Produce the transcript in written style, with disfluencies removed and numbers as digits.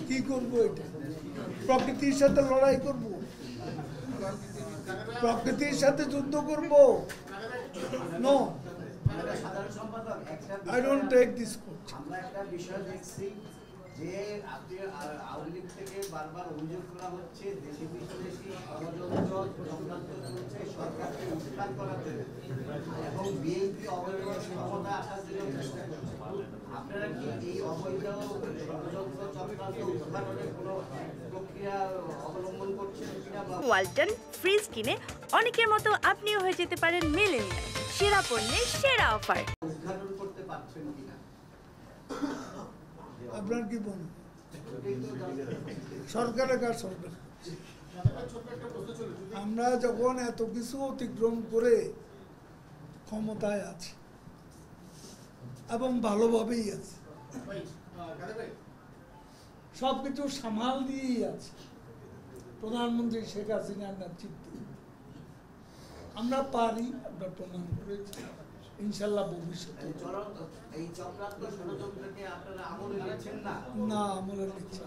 কি করবো? এটা প্রকৃতির সাথে লড়াই করব, প্রকৃতির সাথে যুদ্ধ করব? No, I don't take this coach. আমরা একটা বিষয় দেখছি যে আপনি আওয়ামী লীগ থেকে বারবার অভিযোগ করা হচ্ছে দেশি বিদেশি ষড়যন্ত্র চক্রান্ত চলছে সরকারকে উৎখাত করাতে এবং বিএনপি অবৈধ ক্ষমতা আসার জন্য চেষ্টা করছে। আপনারা কি এই অবৈধ ষড়যন্ত্র চক্রান্ত উৎখানের কোনো প্রক্রিয়া অবলম্বন করছেন কিনা? ওয়ালটন ফ্রিজ কিনে অনেকের মতো আপনিও হয়ে যেতে পারেন মিলেনিয়াল। সেরা পণ্যের সেরা অফার। উদ্ঘাটন করতে পারছেন কিনা? আপনার কি বলুন? সরকারের কাজ সরকার। আমরা যখন এত কিছু অতিক্রম করে ক্ষমতায় আছি এবং ভালোভাবেই আছি, সবকিছু সামাল দিয়েই আছে প্রধানমন্ত্রী শেখ হাসিনার নেতৃত্বে। আমরা পারি, আমরা প্রমাণ করেছি, ইনশাল্লাহ ভবিষ্যতে। এই চক্রান্ত ষড়যন্ত্রকে আপনারা আমলে নিচ্ছেন না? না, আমলে নিচ্ছি।